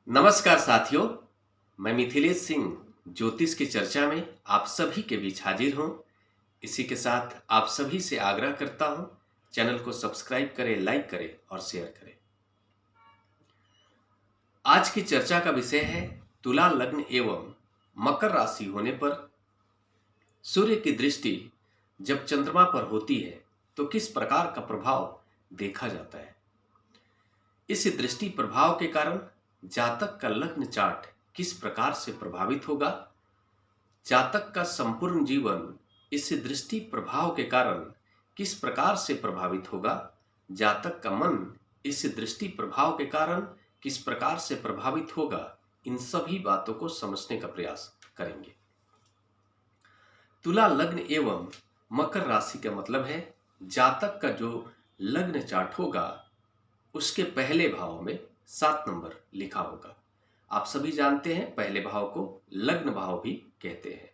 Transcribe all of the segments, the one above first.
नमस्कार साथियों, मैं मिथिलेश सिंह ज्योतिष की चर्चा में आप सभी के बीच हाजिर हूं। इसी के साथ आप सभी से आग्रह करता हूं, चैनल को सब्सक्राइब करें, लाइक करें और शेयर करें। आज की चर्चा का विषय है तुला लग्न एवं मकर राशि होने पर सूर्य की दृष्टि जब चंद्रमा पर होती है तो किस प्रकार का प्रभाव देखा जाता है। इस दृष्टि प्रभाव के कारण जातक का लग्न चार्ट किस प्रकार से प्रभावित होगा, जातक का संपूर्ण जीवन इस दृष्टि प्रभाव के कारण किस प्रकार से प्रभावित होगा, जातक का मन इस दृष्टि प्रभाव के कारण किस प्रकार से प्रभावित होगा, इन सभी बातों को समझने का प्रयास करेंगे। तुला लग्न एवं मकर राशि का मतलब है जातक का जो लग्न चार्ट होगा उसके पहले भाव में 7 नंबर लिखा होगा। आप सभी जानते हैं पहले भाव को लग्न भाव भी कहते हैं।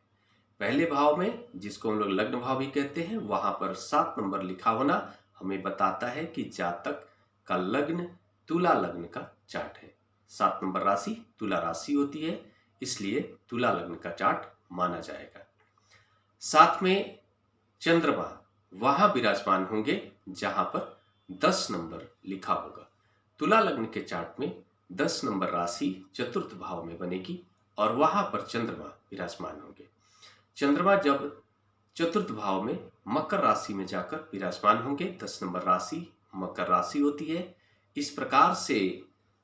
पहले भाव में, जिसको हम लोग लग्न भाव भी कहते हैं, वहां पर 7 नंबर लिखा होना हमें बताता है कि जातक का लग्न तुला लग्न का चार्ट है। 7 नंबर राशि तुला राशि होती है, इसलिए तुला लग्न का चार्ट माना जाएगा। साथ में चंद्रमा वहां विराजमान होंगे जहां पर 10 नंबर लिखा होगा। तुला लग्न के चार्ट में 10 नंबर राशि चतुर्थ भाव में बनेगी और वहां पर चंद्रमा विराजमान होंगे। चंद्रमा जब चतुर्थ भाव में मकर राशि में जाकर विराजमान होंगे, 10 नंबर राशि मकर राशि होती है। इस प्रकार से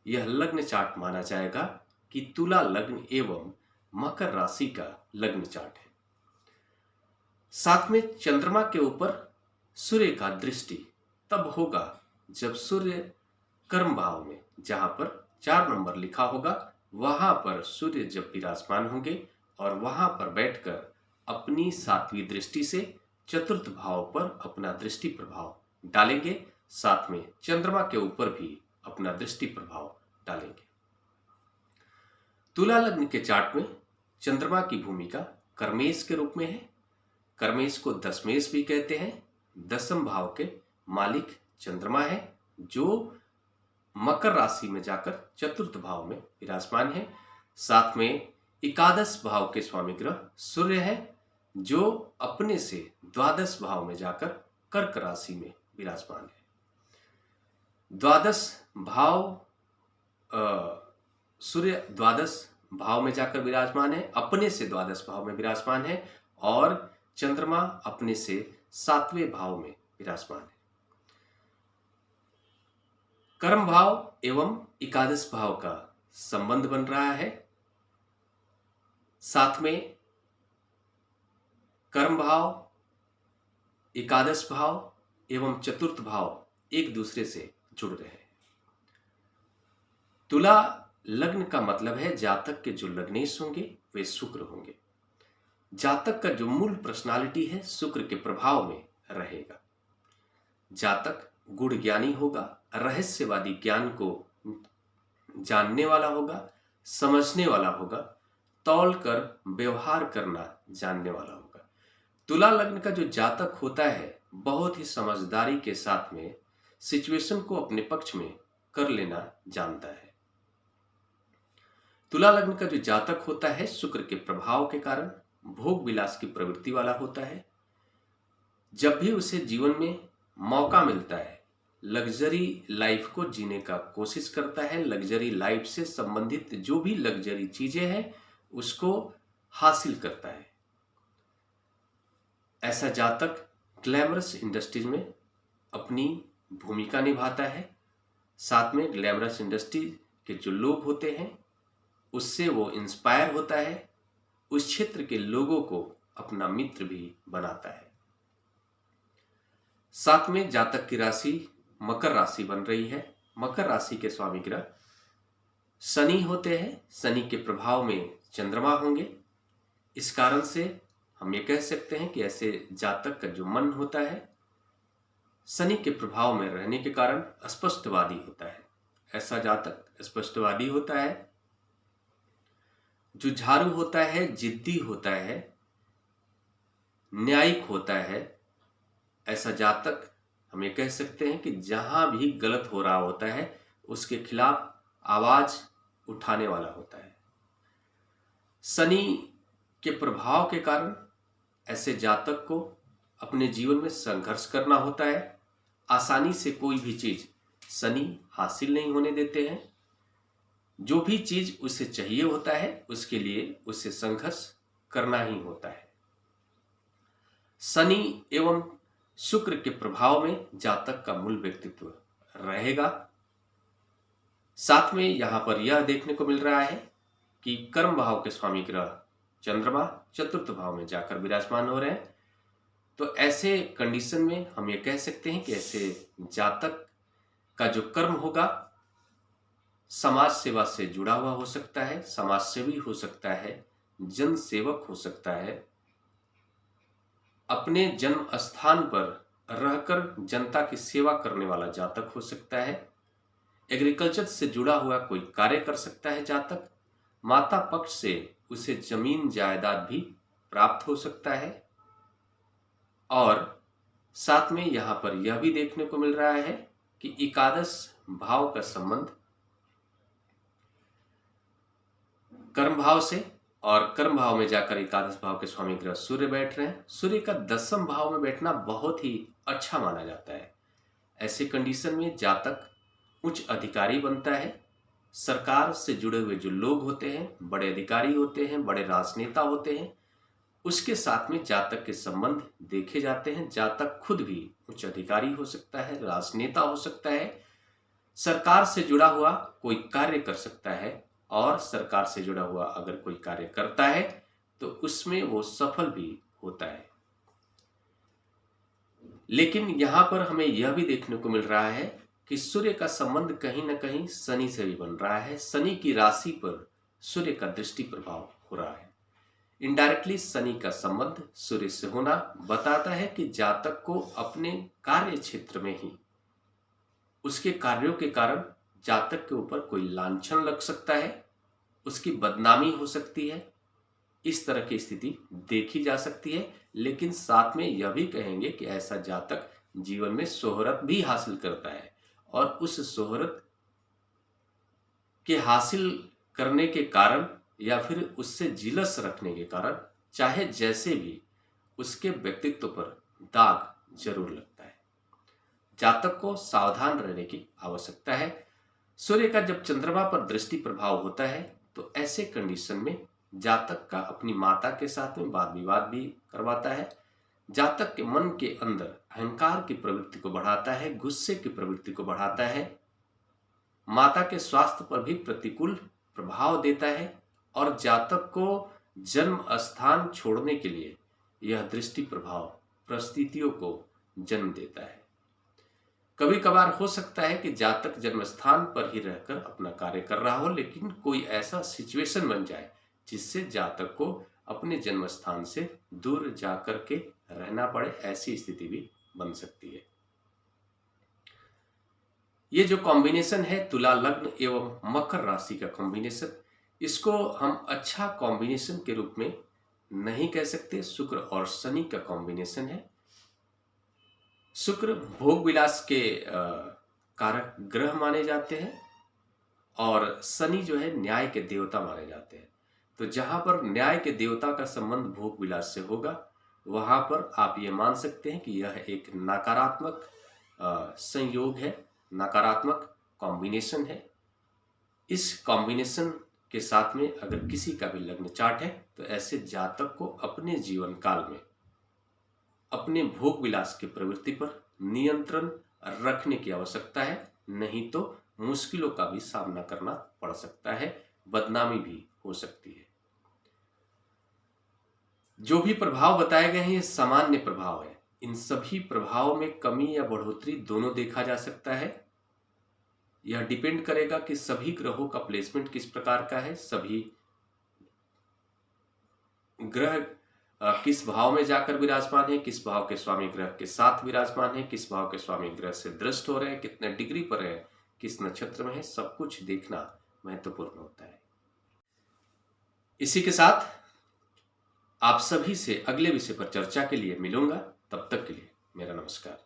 यह लग्न चार्ट माना जाएगा कि तुला लग्न एवं मकर राशि का लग्न चार्ट है। साथ में चंद्रमा के ऊपर सूर्य का दृष्टि तब होगा जब सूर्य कर्म भाव में, जहां पर 4 नंबर लिखा होगा, वहां पर सूर्य जब विराजमान होंगे और वहां पर बैठकर अपनी 7वीं दृष्टि से चतुर्थ भाव पर अपना दृष्टि प्रभाव डालेंगे। साथ में चंद्रमा के ऊपर भी अपना दृष्टि प्रभाव डालेंगे। तुला लग्न के चार्ट में चंद्रमा की भूमिका कर्मेश के रूप में है। कर्मेश को दशमेश भी कहते हैं। 10वें भाव के मालिक चंद्रमा है जो मकर राशि में जाकर चतुर्थ भाव में विराजमान है। साथ में एकादश भाव के स्वामी ग्रह सूर्य है जो अपने से द्वादश भाव में जाकर कर्क राशि में विराजमान है। द्वादश भाव सूर्य द्वादश भाव में जाकर विराजमान है, अपने से द्वादश भाव में विराजमान है और चंद्रमा अपने से 7वें भाव में विराजमान है। कर्म भाव एवं एकादश भाव का संबंध बन रहा है। साथ में कर्म भाव, एकादश भाव एवं चतुर्थ भाव एक दूसरे से जुड़ रहे हैं। तुला लग्न का मतलब है जातक के जो लग्नेश होंगे वे शुक्र होंगे। जातक का जो मूल पर्सनालिटी है शुक्र के प्रभाव में रहेगा। जातक गुण ज्ञानी होगा, रहस्यवादी ज्ञान को जानने वाला होगा, समझने वाला होगा, तौल कर व्यवहार करना जानने वाला होगा। तुला लग्न का जो जातक होता है बहुत ही समझदारी के साथ में सिचुएशन को अपने पक्ष में कर लेना जानता है। तुला लग्न का जो जातक होता है शुक्र के प्रभाव के कारण भोग विलास की प्रवृत्ति वाला होता है। जब भी उसे जीवन में मौका मिलता है लग्जरी लाइफ को जीने का कोशिश करता है। लग्जरी लाइफ से संबंधित जो भी लग्जरी चीजें हैं उसको हासिल करता है। ऐसा जातक ग्लैमरस इंडस्ट्रीज में अपनी भूमिका निभाता है। साथ में ग्लैमरस इंडस्ट्री के जो लोग होते हैं उससे वो इंस्पायर होता है, उस क्षेत्र के लोगों को अपना मित्र भी बनाता है। साथ में जातक की राशि मकर राशि बन रही है। मकर राशि के स्वामी ग्रह शनि होते हैं। शनि के प्रभाव में चंद्रमा होंगे। इस कारण से हम ये कह सकते हैं कि ऐसे जातक का जो मन होता है शनि के प्रभाव में रहने के कारण स्पष्टवादी होता है। ऐसा जातक स्पष्टवादी होता है, जुझारू होता है, जिद्दी होता है, न्यायिक होता है। ऐसा जातक हम ये कह सकते हैं कि जहां भी गलत हो रहा होता है उसके खिलाफ आवाज उठाने वाला होता है। शनि के प्रभाव के कारण ऐसे जातक को अपने जीवन में संघर्ष करना होता है। आसानी से कोई भी चीज शनि हासिल नहीं होने देते हैं। जो भी चीज उसे चाहिए होता है उसके लिए उसे संघर्ष करना ही होता है। शनि एवं शुक्र के प्रभाव में जातक का मूल व्यक्तित्व रहेगा। साथ में यहां पर यह देखने को मिल रहा है कि कर्म भाव के स्वामी ग्रह चंद्रमा चतुर्थ भाव में जाकर विराजमान हो रहे हैं। तो ऐसे कंडीशन में हम ये कह सकते हैं कि ऐसे जातक का जो कर्म होगा समाज सेवा से जुड़ा हुआ हो सकता है, समाज सेवी हो सकता है, जन सेवक हो सकता है, अपने जन्म स्थान पर रहकर जनता की सेवा करने वाला जातक हो सकता है, एग्रीकल्चर से जुड़ा हुआ कोई कार्य कर सकता है जातक, माता पक्ष से उसे जमीन जायदाद भी प्राप्त हो सकता है। और साथ में यहां पर यह भी देखने को मिल रहा है कि एकादश भाव का संबंध कर्म भाव से, और कर्म भाव में जाकर एकादश भाव के स्वामी ग्रह सूर्य बैठ रहे हैं। सूर्य का 10वें भाव में बैठना बहुत ही अच्छा माना जाता है। ऐसे कंडीशन में जातक उच्च अधिकारी बनता है। सरकार से जुड़े हुए जो लोग होते हैं, बड़े अधिकारी होते हैं, बड़े राजनेता होते हैं, उसके साथ में जातक के संबंध देखे जाते हैं। जातक खुद भी उच्च अधिकारी हो सकता है, राजनेता हो सकता है, सरकार से जुड़ा हुआ कोई कार्य कर सकता है, और सरकार से जुड़ा हुआ अगर कोई कार्य करता है तो उसमें वो सफल भी होता है। लेकिन यहां पर हमें यह भी देखने को मिल रहा है कि सूर्य का संबंध कहीं ना कहीं शनि से भी बन रहा है। शनि की राशि पर सूर्य का दृष्टि प्रभाव हो रहा है। इनडायरेक्टली शनि का संबंध सूर्य से होना बताता है कि जातक को अपने कार्य क्षेत्र में ही उसके कार्यों के कारण जातक के ऊपर कोई लांछन लग सकता है, उसकी बदनामी हो सकती है। इस तरह की स्थिति देखी जा सकती है। लेकिन साथ में यह भी कहेंगे कि ऐसा जातक जीवन में शोहरत भी हासिल करता है, और उस शोहरत के हासिल करने के कारण या फिर उससे जिलस रखने के कारण चाहे जैसे भी उसके व्यक्तित्व पर दाग जरूर लगता है। जातक को सावधान रहने की आवश्यकता है। सूर्य का जब चंद्रमा पर दृष्टि प्रभाव होता है तो ऐसे कंडीशन में जातक का अपनी माता के साथ में वाद विवाद भी करवाता है। जातक के मन के अंदर अहंकार की प्रवृत्ति को बढ़ाता है, गुस्से की प्रवृत्ति को बढ़ाता है, माता के स्वास्थ्य पर भी प्रतिकूल प्रभाव देता है, और जातक को जन्म स्थान छोड़ने के लिए यह दृष्टि प्रभाव परिस्थितियों को जन्म देता है। कभी कभार हो सकता है कि जातक जन्म स्थान पर ही रहकर अपना कार्य कर रहा हो, लेकिन कोई ऐसा सिचुएशन बन जाए जिससे जातक को अपने जन्म स्थान से दूर जाकर के रहना पड़े। ऐसी स्थिति भी बन सकती है। ये जो कॉम्बिनेशन है तुला लग्न एवं मकर राशि का कॉम्बिनेशन, इसको हम अच्छा कॉम्बिनेशन के रूप में नहीं कह सकते। शुक्र और शनि का कॉम्बिनेशन है। शुक्र भोग विलास के कारक ग्रह माने जाते हैं, और शनि जो है न्याय के देवता माने जाते हैं। तो जहां पर न्याय के देवता का संबंध भोग विलास से होगा, वहां पर आप ये मान सकते हैं कि यह एक नकारात्मक संयोग है, नकारात्मक कॉम्बिनेशन है। इस कॉम्बिनेशन के साथ में अगर किसी का भी लग्न चार्ट है तो ऐसे जातक को अपने जीवन काल में अपने भोग विलास की प्रवृत्ति पर नियंत्रण रखने की आवश्यकता है, नहीं तो मुश्किलों का भी सामना करना पड़ सकता है, बदनामी भी हो सकती है। जो भी प्रभाव बताए गए हैं ये सामान्य प्रभाव है। इन सभी प्रभावों में कमी या बढ़ोतरी दोनों देखा जा सकता है। यह डिपेंड करेगा कि सभी ग्रहों का प्लेसमेंट किस प्रकार का है, सभी ग्रह किस भाव में जाकर विराजमान है, किस भाव के स्वामी ग्रह के साथ विराजमान है, किस भाव के स्वामी ग्रह से दृष्ट हो रहे हैं, कितने डिग्री पर है, किस नक्षत्र में है, सब कुछ देखना महत्वपूर्ण होता है। इसी के साथ आप सभी से अगले विषय पर चर्चा के लिए मिलूंगा। तब तक के लिए मेरा नमस्कार।